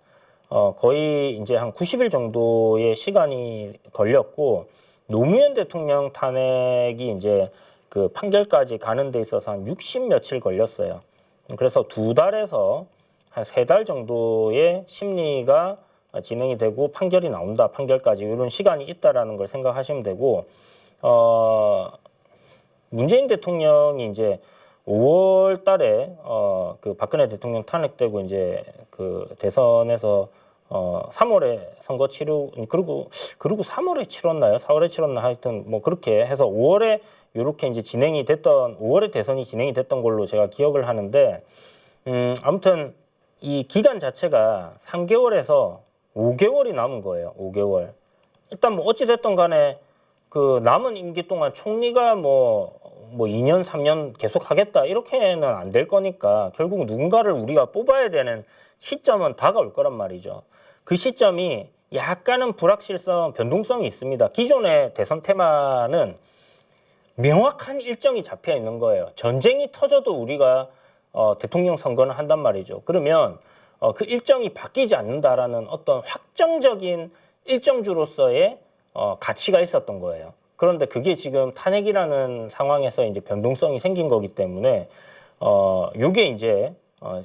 거의 이제 한 90일 정도의 시간이 걸렸고, 노무현 대통령 탄핵이 이제 그 판결까지 가는 데 있어서 한 60 며칠 걸렸어요. 그래서 2달에서 한 3달 정도의 심리가 진행이 되고 판결이 나온다, 판결까지 이런 시간이 있다라는 걸 생각하시면 되고, 문재인 대통령이 이제 5월 달에 그 박근혜 대통령 탄핵되고 이제 그 대선에서 3월에 선거 그리고 3월에 치렀나요? 4월에 치렀나? 하여튼 뭐 그렇게 해서 5월에 이렇게 이제 5월에 대선이 진행이 됐던 걸로 제가 기억을 하는데, 아무튼 이 기간 자체가 3개월에서 5개월이 남은 거예요. 5개월. 일단 뭐 어찌 됐든 간에 그 남은 임기 동안 총리가 뭐 2년, 3년 계속 하겠다 이렇게는 안 될 거니까 결국 누군가를 우리가 뽑아야 되는 시점은 다가올 거란 말이죠. 그 시점이 약간은 불확실성, 변동성이 있습니다. 기존의 대선 테마는 명확한 일정이 잡혀 있는 거예요. 전쟁이 터져도 우리가 대통령 선거는 한단 말이죠. 그러면 그 일정이 바뀌지 않는다라는 어떤 확정적인 일정주로서의 가치가 있었던 거예요. 그런데 그게 지금 탄핵이라는 상황에서 이제 변동성이 생긴 거기 때문에 요게 이제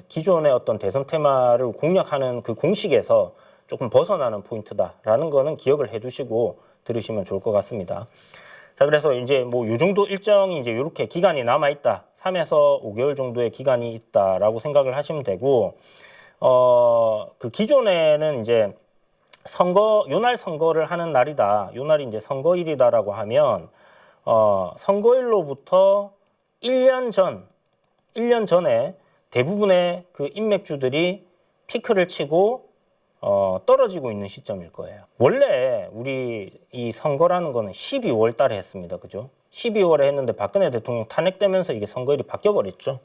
기존의 어떤 대선 테마를 공략하는 그 공식에서 조금 벗어나는 포인트다라는 거는 기억을 해두시고 들으시면 좋을 것 같습니다. 자, 그래서 이제 뭐 요 정도 일정이 이제 이렇게 기간이 남아 있다, 3에서 5개월 정도의 기간이 있다라고 생각을 하시면 되고, 그 기존에는 이제 요날 선거를 하는 날이다, 요날이 이제 선거일이다라고 하면 선거일로부터 1년 전에 대부분의 그 인맥주들이 피크를 치고 떨어지고 있는 시점일 거예요. 원래 우리 이 선거라는 거는 12월 달에 했습니다. 그죠? 12월에 했는데 박근혜 대통령 탄핵되면서 이게 선거일이 바뀌어버렸죠.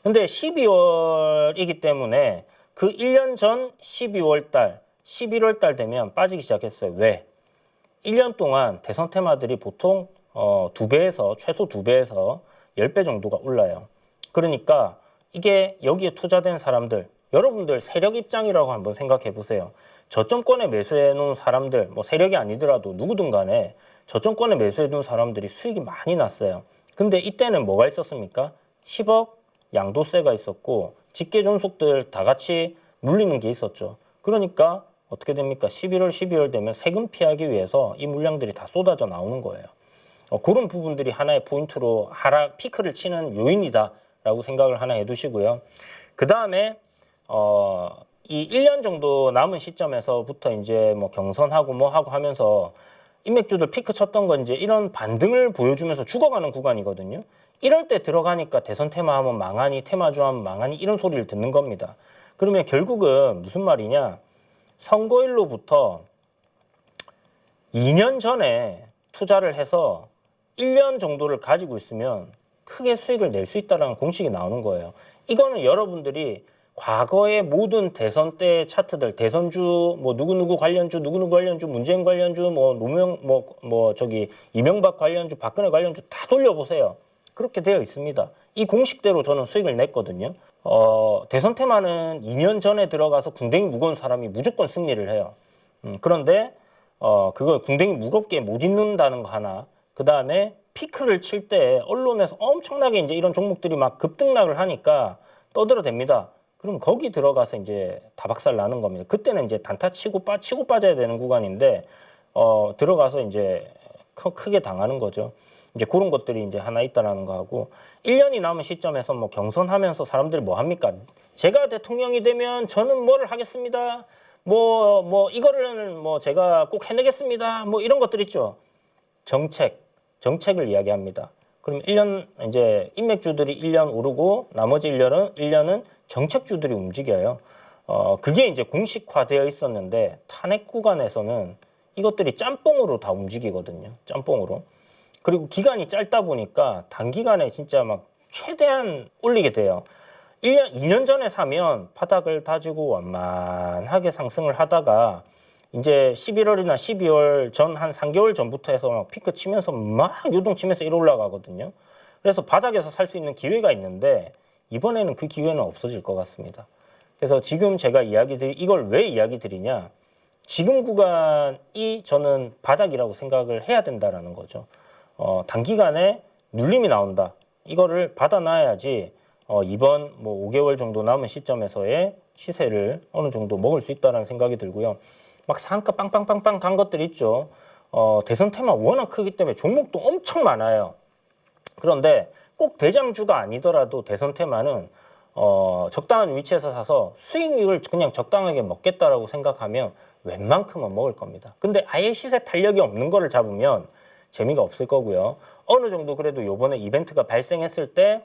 근데 12월이기 때문에 그 1년 전 12월 달, 11월 달 되면 빠지기 시작했어요. 왜? 1년 동안 대선 테마들이 보통 2배에서, 최소 2배에서 10배 정도가 올라요. 그러니까 이게 여기에 투자된 사람들, 여러분들 세력 입장이라고 한번 생각해 보세요. 저점권에 매수해 놓은 사람들, 뭐 세력이 아니더라도 누구든 간에 저점권에 매수해 놓은 사람들이 수익이 많이 났어요. 근데 이때는 뭐가 있었습니까? 10억 양도세가 있었고 직계 존속들 다 같이 물리는 게 있었죠. 그러니까 어떻게 됩니까? 11월, 12월 되면 세금 피하기 위해서 이 물량들이 다 쏟아져 나오는 거예요. 그런 부분들이 하나의 포인트로 피크를 치는 요인이다라고 생각을 하나 해두시고요. 그 다음에 이 1년 정도 남은 시점에서부터 이제 뭐 경선하고 뭐 하고 하면서 인맥주들 피크 쳤던 건 이제 이런 반등을 보여주면서 죽어가는 구간이거든요. 이럴 때 들어가니까 대선 테마 하면 망하니, 테마주 하면 망하니 이런 소리를 듣는 겁니다. 그러면 결국은 무슨 말이냐? 선거일로부터 2년 전에 투자를 해서 1년 정도를 가지고 있으면 크게 수익을 낼 수 있다는 공식이 나오는 거예요. 이거는 여러분들이 과거의 모든 대선 때 차트들, 대선주, 뭐 누구누구 관련주, 누구누구 관련주, 문재인 관련주, 뭐 노무현, 저기 이명박 관련주, 박근혜 관련주 다 돌려보세요. 그렇게 되어 있습니다. 이 공식대로 저는 수익을 냈거든요. 대선 테마는 2년 전에 들어가서 궁뎅이 무거운 사람이 무조건 승리를 해요. 그런데 그걸 궁뎅이 무겁게 못 입는다는 거 하나. 그 다음에 피크를 칠 때 언론에서 엄청나게 이제 이런 종목들이 막 급등락을 하니까 떠들어댑니다. 그럼 거기 들어가서 이제 다박살 나는 겁니다. 그때는 이제 단타 치고 빠져야 되는 구간인데 들어가서 이제 크게 당하는 거죠. 이제 그런 것들이 이제 하나 있다라는 거 하고 1년이 남은 시점에서 뭐 경선하면서 사람들이 뭐 합니까? 제가 대통령이 되면 저는 뭐를 하겠습니다. 이거를 뭐 제가 꼭 해내겠습니다. 뭐 이런 것들 있죠. 정책을 이야기합니다. 그럼 1년 이제 인맥주들이 1년 오르고 나머지 1년은 정책주들이 움직여요. 그게 이제 공식화되어 있었는데 탄핵 구간에서는 이것들이 짬뽕으로 다 움직이거든요. 짬뽕으로. 그리고 기간이 짧다 보니까 단기간에 진짜 막 최대한 올리게 돼요. 2년 전에 사면 바닥을 다지고 완만하게 상승을 하다가 이제 11월이나 12월 전 한 3개월 전부터 해서 막 피크 치면서 막 요동치면서 이러 올라가거든요. 그래서 바닥에서 살 수 있는 기회가 있는데 이번에는 그 기회는 없어질 것 같습니다. 그래서 지금 제가 이걸 왜 이야기 드리냐? 지금 구간이 저는 바닥이라고 생각을 해야 된다라는 거죠. 단기간에 눌림이 나온다. 이거를 받아놔야지 이번 뭐 5개월 정도 남은 시점에서의 시세를 어느 정도 먹을 수 있다는 생각이 들고요. 막 상가 빵빵빵빵 간 것들 있죠. 대선 테마 워낙 크기 때문에 종목도 엄청 많아요. 그런데 꼭 대장주가 아니더라도 대선 테마는 적당한 위치에서 사서 수익률을 그냥 적당하게 먹겠다라고 생각하면 웬만큼은 먹을 겁니다. 근데 아예 시세 탄력이 없는 거를 잡으면 재미가 없을 거고요. 어느 정도 그래도 요번에 이벤트가 발생했을 때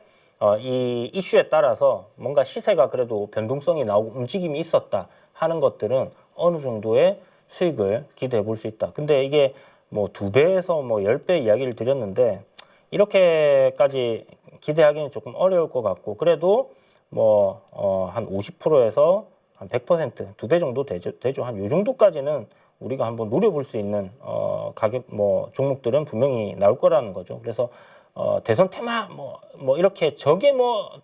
이 이슈에 따라서 뭔가 시세가 그래도 변동성이 나오고 움직임이 있었다 하는 것들은 어느 정도의 수익을 기대해 볼 수 있다. 근데 이게 뭐 2배에서 뭐 10배 이야기를 드렸는데 이렇게까지 기대하기는 조금 어려울 것 같고 그래도 뭐 한 50%에서 한 100%, 2배 정도 되죠. 한 요 정도까지는 우리가 한번 노려볼 수 있는 가격 종목들은 분명히 나올 거라는 거죠. 그래서 대선 테마 이렇게 저게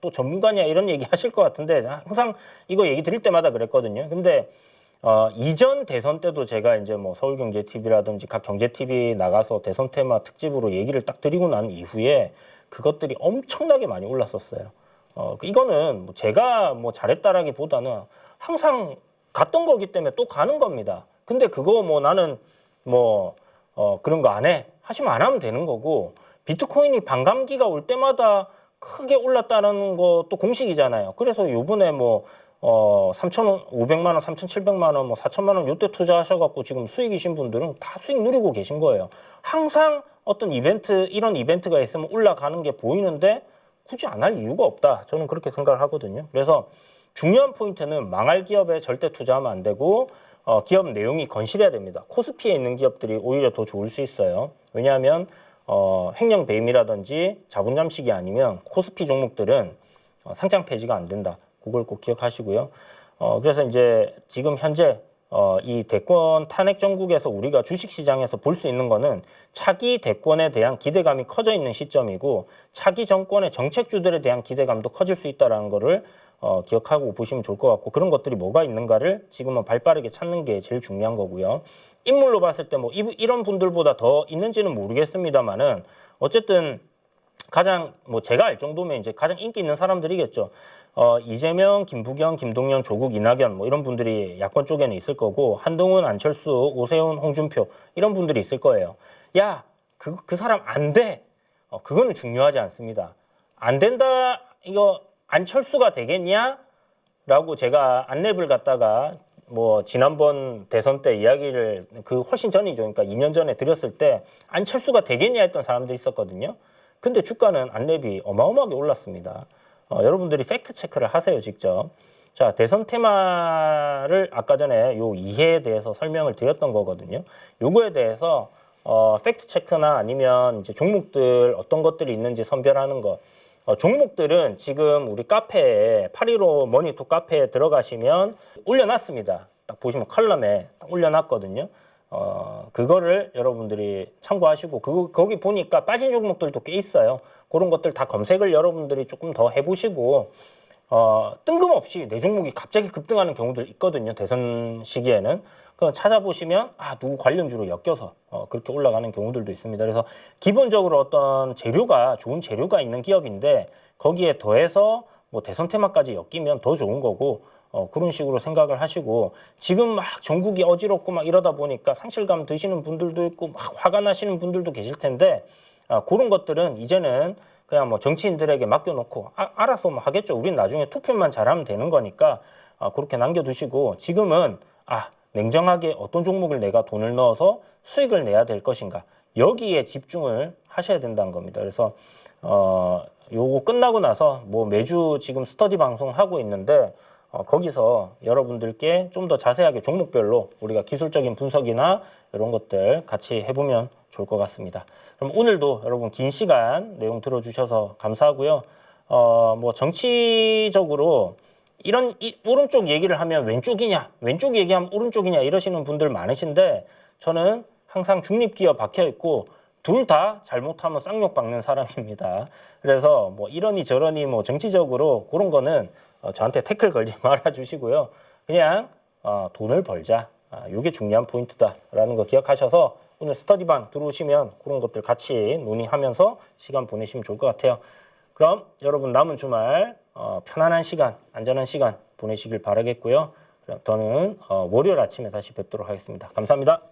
또 전문가냐 이런 얘기 하실 것 같은데 항상 이거 얘기 드릴 때마다 그랬거든요. 근데 이전 대선 때도 제가 이제 뭐 서울경제TV라든지 각 경제TV 나가서 대선 테마 특집으로 얘기를 딱 드리고 난 이후에 그것들이 엄청나게 많이 올랐었어요. 이거는 제가 잘했다라기보다는 항상 갔던 거기 때문에 또 가는 겁니다. 근데 그거 나는 그런 거 안 해. 하시면 안 하면 되는 거고 비트코인이 반감기가 올 때마다 크게 올랐다는 것도 공식이잖아요. 그래서 요번에 3,500만 원, 3,700만 원, 4,000만 원 요때 투자하셔갖고 지금 수익이신 분들은 다 수익 누리고 계신 거예요. 항상 어떤 이런 이벤트가 있으면 올라가는 게 보이는데 굳이 안 할 이유가 없다. 저는 그렇게 생각을 하거든요. 그래서 중요한 포인트는 망할 기업에 절대 투자하면 안 되고 기업 내용이 건실해야 됩니다. 코스피에 있는 기업들이 오히려 더 좋을 수 있어요. 왜냐하면 횡령 배임이라든지 자본 잠식이 아니면 코스피 종목들은 상장 폐지가 안 된다. 그걸 꼭 기억하시고요. 그래서 이제 지금 현재 이 대권 탄핵 정국에서 우리가 주식시장에서 볼 수 있는 거는 차기 대권에 대한 기대감이 커져 있는 시점이고 차기 정권의 정책주들에 대한 기대감도 커질 수 있다는 거를 기억하고 보시면 좋을 것 같고 그런 것들이 뭐가 있는가를 지금은 발빠르게 찾는 게 제일 중요한 거고요. 인물로 봤을 때 이런 분들보다 더 있는지는 모르겠습니다만은 어쨌든 가장 제가 알 정도면 이제 가장 인기 있는 사람들이겠죠. 이재명, 김부겸, 김동연, 조국, 이낙연 이런 분들이 야권 쪽에는 있을 거고 한동훈, 안철수, 오세훈, 홍준표 이런 분들이 있을 거예요. 야, 그 사람 안 돼. 그거는 중요하지 않습니다. 안 된다. 이거 안철수가 되겠냐? 라고 제가 안랩을 갖다가 지난번 대선 때 이야기를 훨씬 전이죠. 그러니까 2년 전에 드렸을 때 안철수가 되겠냐 했던 사람들이 있었거든요. 근데 주가는 안랩이 어마어마하게 올랐습니다. 여러분들이 팩트 체크를 하세요, 직접. 자, 대선 테마를 아까 전에 요 이해에 대해서 설명을 드렸던 거거든요. 요거에 대해서 팩트 체크나 아니면 이제 종목들 어떤 것들이 있는지 선별하는 거 종목들은 지금 우리 카페에 815 머니톡 카페에 들어가시면 올려놨습니다. 딱 보시면 컬럼에 딱 올려놨거든요. 그거를 여러분들이 참고하시고 거기 보니까 빠진 종목들도 꽤 있어요. 그런 것들 다 검색을 여러분들이 조금 더 해보시고 뜬금없이 내 종목이 갑자기 급등하는 경우들 있거든요. 대선 시기에는. 그건 찾아보시면 누구 관련주로 엮여서 그렇게 올라가는 경우들도 있습니다. 그래서 기본적으로 어떤 재료가 좋은 재료가 있는 기업인데 거기에 더해서 뭐 대선 테마까지 엮이면 더 좋은 거고 그런 식으로 생각을 하시고 지금 막 전국이 어지럽고 막 이러다 보니까 상실감 드시는 분들도 있고 막 화가 나시는 분들도 계실 텐데 그런 것들은 이제는 그냥 뭐 정치인들에게 맡겨놓고 알아서 뭐 하겠죠. 우린 나중에 투표만 잘하면 되는 거니까 그렇게 남겨두시고 지금은 냉정하게 어떤 종목을 내가 돈을 넣어서 수익을 내야 될 것인가 여기에 집중을 하셔야 된다는 겁니다. 그래서 요거 끝나고 나서 뭐 매주 지금 스터디 방송 하고 있는데 거기서 여러분들께 좀 더 자세하게 종목별로 우리가 기술적인 분석이나 이런 것들 같이 해보면 좋을 것 같습니다. 그럼 오늘도 여러분 긴 시간 내용 들어주셔서 감사하고요. 뭐 정치적으로 오른쪽 얘기를 하면 왼쪽 얘기하면 오른쪽이냐 이러시는 분들 많으신데 저는 항상 중립기어 박혀 있고 둘 다 잘못하면 쌍욕 박는 사람입니다. 그래서 뭐 이러니 저러니 뭐 정치적으로 그런 거는 저한테 태클 걸지 말아주시고요. 그냥 돈을 벌자. 이게 중요한 포인트다라는 거 기억하셔서 오늘 스터디방 들어오시면 그런 것들 같이 논의하면서 시간 보내시면 좋을 것 같아요. 그럼 여러분 남은 주말 편안한 시간, 안전한 시간 보내시길 바라겠고요. 저는 월요일 아침에 다시 뵙도록 하겠습니다. 감사합니다.